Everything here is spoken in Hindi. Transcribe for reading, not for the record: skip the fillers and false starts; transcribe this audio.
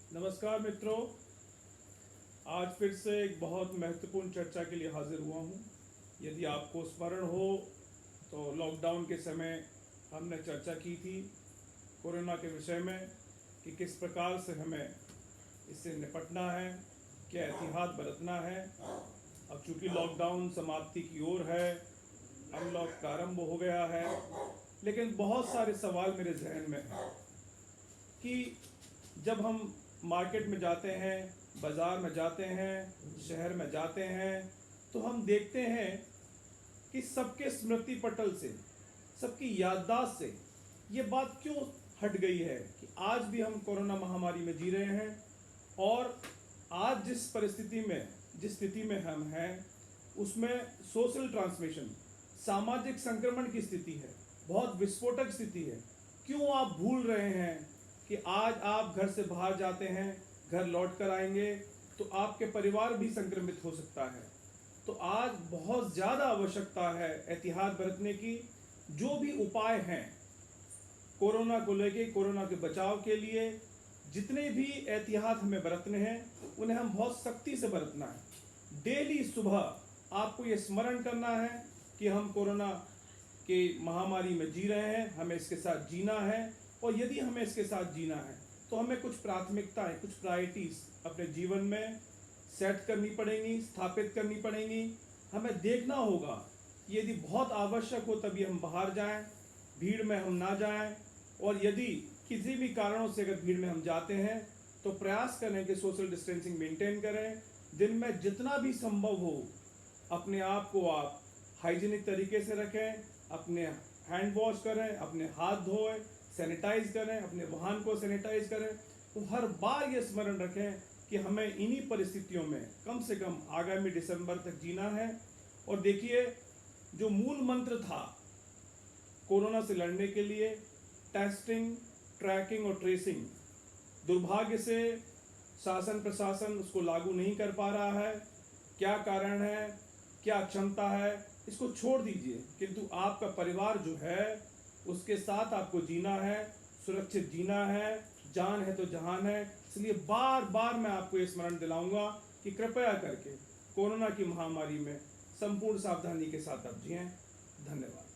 नमस्कार मित्रों, आज फिर से एक बहुत महत्वपूर्ण चर्चा के लिए हाजिर हुआ हूँ। यदि आपको स्मरण हो तो लॉकडाउन के समय हमने चर्चा की थी कोरोना के विषय में कि किस प्रकार से हमें इससे निपटना है, क्या एहतियात बरतना है। अब चूँकि लॉकडाउन समाप्ति की ओर है, अनलॉक प्रारंभ हो गया है, लेकिन बहुत सारे सवाल मेरे जहन में हैं कि जब हम मार्केट में जाते हैं, बाज़ार में जाते हैं, शहर में जाते हैं, तो हम देखते हैं कि सबके स्मृति पटल से, सबकी याददाश्त से ये बात क्यों हट गई है कि आज भी हम कोरोना महामारी में जी रहे हैं। और आज जिस स्थिति में हम हैं, उसमें सोशल ट्रांसमिशन, सामाजिक संक्रमण की स्थिति है, बहुत विस्फोटक स्थिति है। क्यों आप भूल रहे हैं कि आज आप घर से बाहर जाते हैं, घर लौट कर आएंगे तो आपके परिवार भी संक्रमित हो सकता है। तो आज बहुत ज़्यादा आवश्यकता है एहतियात बरतने की। जो भी उपाय हैं कोरोना को लेके, कोरोना के बचाव के लिए, जितने भी एहतियात हमें बरतने हैं उन्हें हम बहुत सख्ती से बरतना है। डेली सुबह आपको ये स्मरण करना है कि हम कोरोना के महामारी में जी रहे हैं, हमें इसके साथ जीना है। और यदि हमें इसके साथ जीना है तो हमें कुछ प्राथमिकताएं, कुछ प्रायोरिटीज अपने जीवन में सेट करनी पड़ेंगी, स्थापित करनी पड़ेंगी। हमें देखना होगा कि यदि बहुत आवश्यक हो तभी हम बाहर जाएं, भीड़ में हम ना जाएं। और यदि किसी भी कारणों से अगर भीड़ में हम जाते हैं तो प्रयास करें कि सोशल डिस्टेंसिंग मेंटेन करें। दिन में जितना भी संभव हो अपने आप को आप हाइजीनिक तरीके से रखें, अपने हैंड वॉश करें, अपने हाथ धोएं, सैनिटाइज करें, अपने वाहन को सैनिटाइज करें। तो हर बार ये स्मरण रखें कि हमें इन्हीं परिस्थितियों में कम से कम आगामी दिसंबर तक जीना है। और देखिए, जो मूल मंत्र था कोरोना से लड़ने के लिए, टेस्टिंग, ट्रैकिंग और ट्रेसिंग, दुर्भाग्य से शासन प्रशासन उसको लागू नहीं कर पा रहा है। क्या कारण है, क्या क्षमता है, इसको छोड़ दीजिए, किंतु आपका परिवार जो है उसके साथ आपको जीना है, सुरक्षित जीना है। जान है तो जहान है। इसलिए बार बार मैं आपको ये स्मरण दिलाऊंगा कि कृपया करके कोरोना की महामारी में संपूर्ण सावधानी के साथ आप जिएं। धन्यवाद।